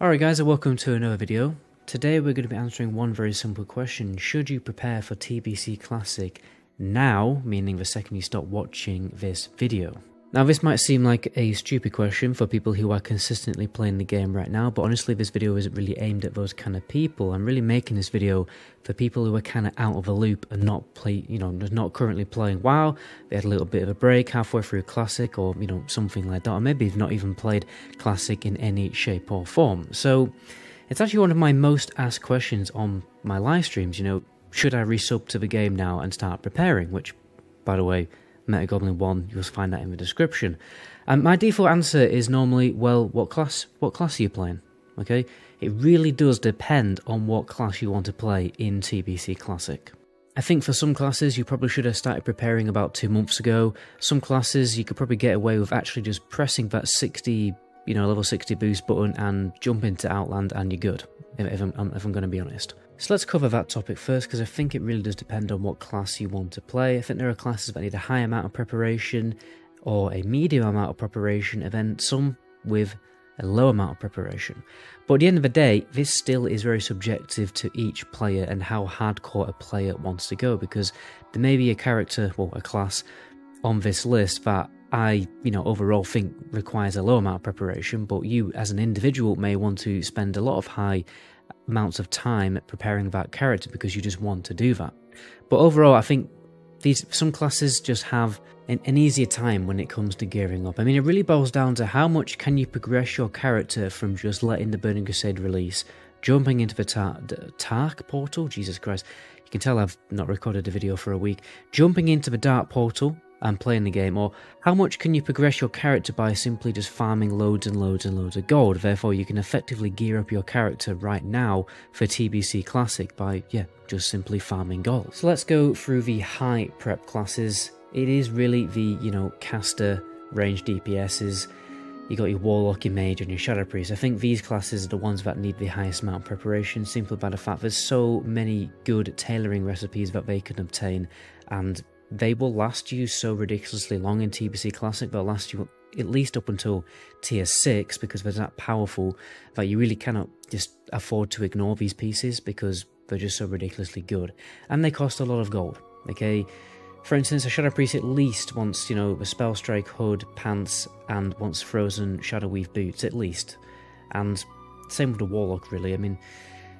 Alright guys, and welcome to another video. Today we're going to be answering one very simple question. Should you prepare for TBC Classic now, meaning the second you stop watching this video? Now this might seem like a stupid question for people who are consistently playing the game right now, but honestly this video isn't really aimed at those kind of people. I'm really making this video for people who are kind of out of the loop and not not currently playing WoW. They had a little bit of a break halfway through Classic or something like that, or maybe they've not even played Classic in any shape or form. So it's actually one of my most asked questions on my live streams, should I resub to the game now and start preparing, which, by the way, MetaGoblin 1, you'll find that in the description. My default answer is normally, well, what class are you playing? Okay, it really does depend on what class you want to play in TBC Classic. I think for some classes you probably should have started preparing about 2 months ago. Some classes you could probably get away with actually just pressing that 60, level 60 boost button and jump into Outland and you're good, if I'm going to be honest. So let's cover that topic first, because I think it really does depend on what class you want to play. I think there are classes that need a high amount of preparation or a medium amount of preparation, and then some with a low amount of preparation. But at the end of the day, this still is very subjective to each player and how hardcore a player wants to go, because there may be a character, well, a class on this list that I, overall think requires a low amount of preparation, but you as an individual may want to spend a lot of high amounts of time preparing that character because you just want to do that. But overall, I think some classes just have an easier time when it comes to gearing up. I mean, it really boils down to how much can you progress your character from just letting the Burning Crusade release, jumping into the Tark portal, Jesus Christ, you can tell I've not recorded a video for a week, jumping into the Dark portal and playing the game, or how much can you progress your character by simply just farming loads and loads and loads of gold. Therefore you can effectively gear up your character right now for TBC Classic by just simply farming gold. So let's go through the high prep classes. It is really the caster range DPSs. You got your Warlock, your Mage and your Shadow Priest. I think these classes are the ones that need the highest amount of preparation, simply by the fact there's so many good tailoring recipes that they can obtain, and they will last you so ridiculously long in TBC Classic. They'll last you at least up until tier 6, because they're that powerful that you really cannot just afford to ignore these pieces, because they're just so ridiculously good. And they cost a lot of gold, okay? For instance, a Shadow Priest at least wants, the Spell Strike hood, pants, and wants Frozen Shadow Weave boots, at least. And same with the Warlock, really. I mean,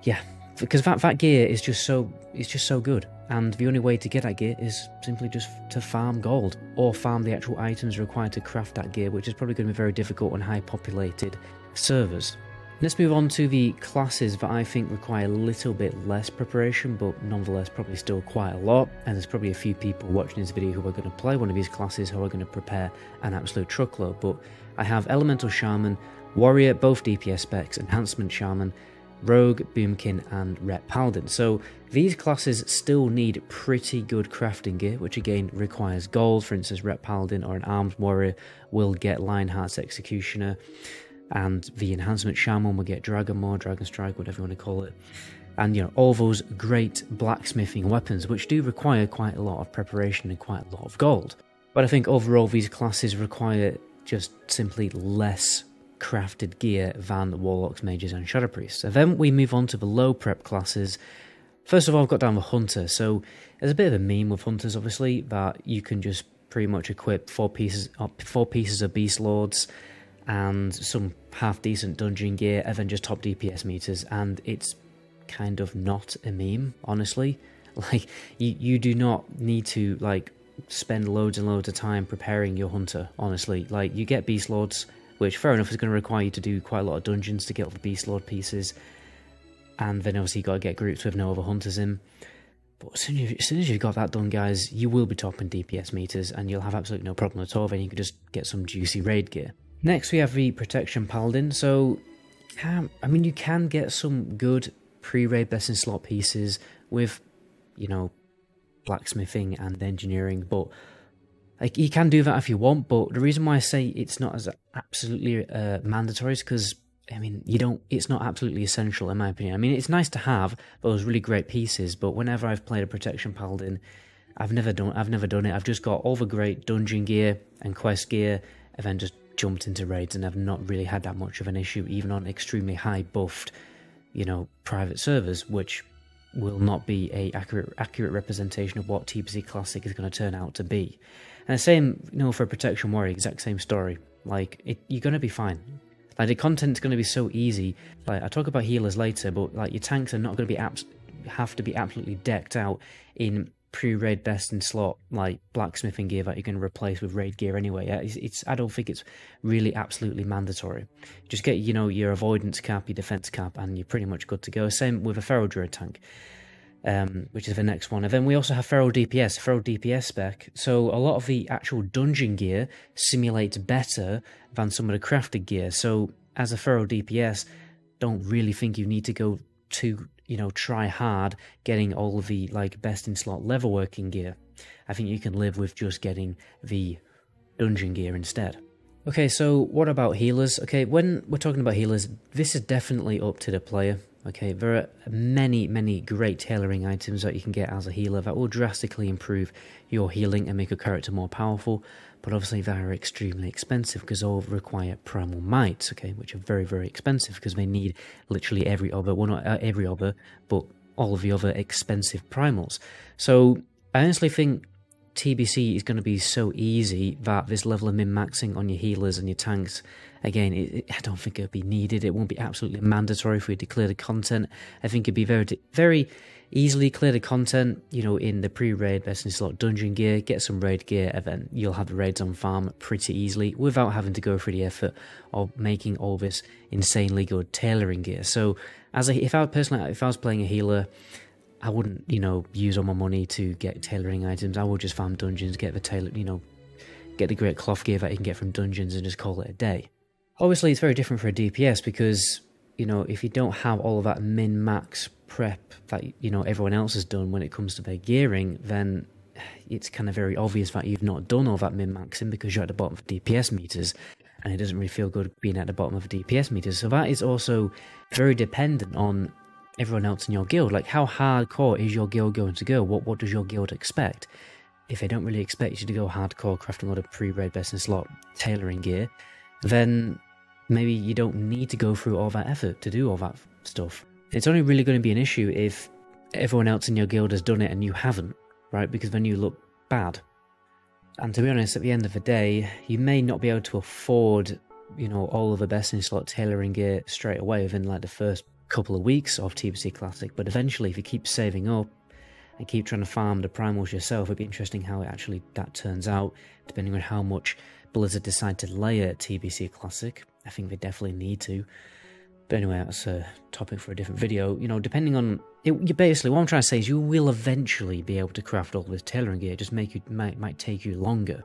yeah, because that gear is just so good, and the only way to get that gear is simply just to farm gold, or farm the actual items required to craft that gear, which is probably going to be very difficult on high populated servers. Let's move on to the classes that I think require a little bit less preparation, but nonetheless probably still quite a lot, and there's probably a few people watching this video who are going to play one of these classes who are going to prepare an absolute truckload. But I have Elemental Shaman, Warrior, both DPS specs, Enhancement Shaman, Rogue, Boomkin and Ret Paladin. So these classes still need pretty good crafting gear, which again requires gold. For instance, Ret Paladin or an Armed Warrior will get Lionheart's Executioner, and the Enhancement Shaman will get Dragon Maw, Dragon Strike, whatever you want to call it. And all those great blacksmithing weapons, which do require quite a lot of preparation and quite a lot of gold. But I think overall these classes require just simply less crafted gear than the Warlocks, Mages and Shadow Priests. So then we move on to the low prep classes. First of all, I've got down the Hunter. So there's a bit of a meme with Hunters, obviously, that you can just pretty much equip 4 pieces of Beast Lords and some half decent dungeon gear and then just top DPS meters, and it's kind of not a meme, honestly. Like, you do not need to spend loads and loads of time preparing your Hunter, honestly. Like, you get Beast Lords, which, fair enough, is going to require you to do quite a lot of dungeons to get all the Beast Lord pieces. And then obviously you've got to get groups with no other hunters in. But as soon as you've got that done, guys, you will be topping DPS meters, and you'll have absolutely no problem at all. Then you can just get some juicy raid gear. Next, we have the Protection Paladin. So, you can get some good pre-raid blessing slot pieces with, blacksmithing and engineering, but you can do that if you want, but the reason why I say it's not as absolutely mandatory is because, it's not absolutely essential in my opinion. I mean, it's nice to have those really great pieces, but whenever I've played a Protection Paladin, I've never done it. I've just got all the great dungeon gear and quest gear, and then just jumped into raids and have not really had that much of an issue, even on extremely high buffed, you know, private servers, which will not be a accurate representation of what TBC Classic is going to turn out to be. And the same, you know, for Protection Warrior, exact same story. Like, you're going to be fine. Like, the content's going to be so easy. Like, I talk about healers later, but like, your tanks are not going to be have to be absolutely decked out in pre-raid best in slot, like blacksmithing gear that you can replace with raid gear anyway. Yeah, I don't think it's really absolutely mandatory. Just get, you know, your avoidance cap, your defense cap, and you're pretty much good to go. Same with a Feral Druid tank, which is the next one. And then we also have Feral DPS spec. So a lot of the actual dungeon gear simulates better than some of the crafted gear. So as a Feral DPS, don't really think you need to go to, you know, try hard getting all of the like best in slot level working gear. I think you can live with just getting the dungeon gear instead. Okay, so what about healers? Okay, when we're talking about healers, this is definitely up to the player. Okay, there are many great tailoring items that you can get as a healer that will drastically improve your healing and make your character more powerful, but obviously they are extremely expensive because they all require primal might, okay, which are very expensive because they need literally every other, well not every other, but all of the other expensive primals. So I honestly think TBC is going to be so easy that this level of min-maxing on your healers and your tanks, again, I don't think it'll be needed. It won't be absolutely mandatory for you to clear the content. I think it'd be very easily clear the content, you know, in the pre-raid best in slot dungeon gear, get some raid gear, and then you'll have the raids on farm pretty easily without having to go through the effort of making all this insanely good tailoring gear. So if I was playing a healer, I wouldn't, you know, use all my money to get tailoring items. I would just farm dungeons, get the great cloth gear that you can get from dungeons and just call it a day. Obviously, it's very different for a DPS because, you know, if you don't have all of that min-max prep that, you know, everyone else has done when it comes to their gearing, then it's kind of very obvious that you've not done all that min-maxing because you're at the bottom of DPS meters, and it doesn't really feel good being at the bottom of DPS meters. So that is also very dependent on everyone else in your guild. Like, how hardcore is your guild going to go? What does your guild expect? If they don't really expect you to go hardcore crafting a lot of pre-raid best in slot tailoring gear, then maybe you don't need to go through all that effort to do all that stuff. It's only really going to be an issue if everyone else in your guild has done it and you haven't, right? Because then you look bad. And to be honest, at the end of the day, you may not be able to afford, you know, all of the best in slot tailoring gear straight away within like the first couple of weeks of TBC Classic, but eventually if you keep saving up and keep trying to farm the primals yourself, it'd be interesting how that turns out, depending on how much Blizzard decide to layer TBC Classic. I think they definitely need to. But anyway, that's a topic for a different video. You know, depending on it, basically what I'm trying to say is you will eventually be able to craft all this tailoring gear. It just might take you longer,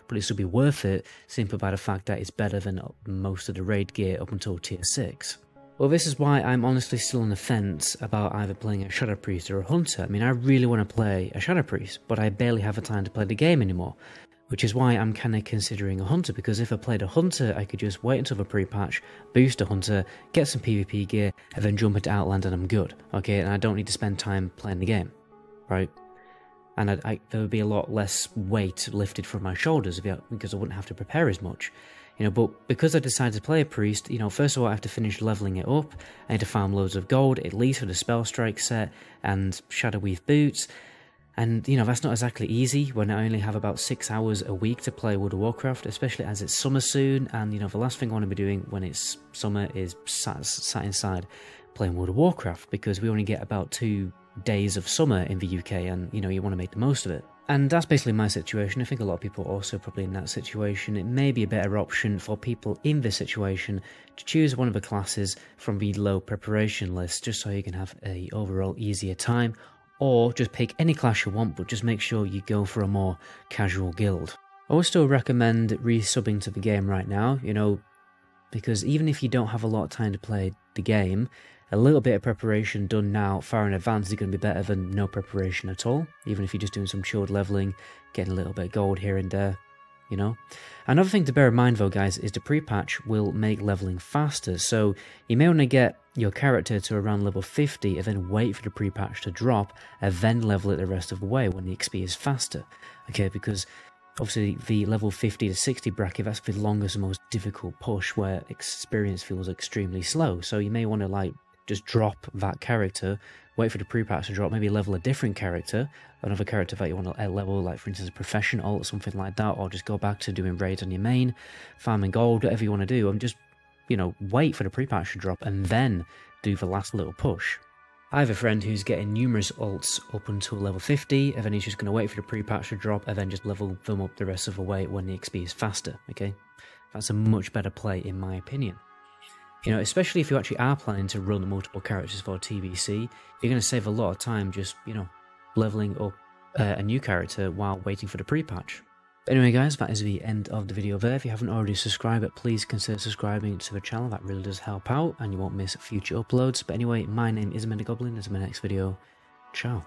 but it should be worth it simply by the fact that it's better than most of the raid gear up until tier 6. Well, this is why I'm honestly still on the fence about either playing a Shadow Priest or a Hunter. I mean, I really want to play a Shadow Priest, but I barely have the time to play the game anymore. Which is why I'm kind of considering a Hunter, because if I played a Hunter, I could just wait until the pre-patch, boost a Hunter, get some PvP gear, and then jump into Outland and I'm good. Okay, and I don't need to spend time playing the game, right? And there would be a lot less weight lifted from my shoulders because I wouldn't have to prepare as much. You know, but because I decided to play a Priest, you know, first of all I have to finish leveling it up, I need to farm loads of gold, at least for the Spell Strike set, and Shadow Weave boots, and, you know, that's not exactly easy when I only have about 6 hours a week to play World of Warcraft, especially as it's summer soon, and, you know, the last thing I want to be doing when it's summer is sat inside playing World of Warcraft, because we only get about 2 days of summer in the UK, and, you know, you want to make the most of it. And that's basically my situation. I think a lot of people are also probably in that situation. It may be a better option for people in this situation to choose one of the classes from the low preparation list, just so you can have a overall easier time, or just pick any class you want, but just make sure you go for a more casual guild. I would still recommend resubbing to the game right now, you know, because even if you don't have a lot of time to play the game, a little bit of preparation done now far in advance is going to be better than no preparation at all, even if you're just doing some chilled leveling, getting a little bit of gold here and there, you know. Another thing to bear in mind though, guys, is the pre-patch will make leveling faster, so you may want to get your character to around level 50 and then wait for the pre-patch to drop and then level it the rest of the way when the XP is faster, okay, because Obviously, the level 50 to 60 bracket, that's the longest and most difficult push where experience feels extremely slow. So you may want to like just drop that character, wait for the pre-patch to drop, maybe level a different character, another character that you want to level, like for instance a profession alt or something like that, or just go back to doing raids on your main, farming gold, whatever you want to do, and just, you know, wait for the pre-patch to drop and then do the last little push. I have a friend who's getting numerous alts up until level 50, and then he's just going to wait for the pre-patch to drop and then just level them up the rest of the way when the XP is faster, okay? That's a much better play in my opinion. You know, especially if you actually are planning to run multiple characters for TBC, you're going to save a lot of time just, you know, leveling up a new character while waiting for the pre-patch. Anyway guys, that is the end of the video there. If you haven't already subscribed, please consider subscribing to the channel. That really does help out and you won't miss future uploads. But anyway, my name is MetaGoblin. This is my next video. Ciao.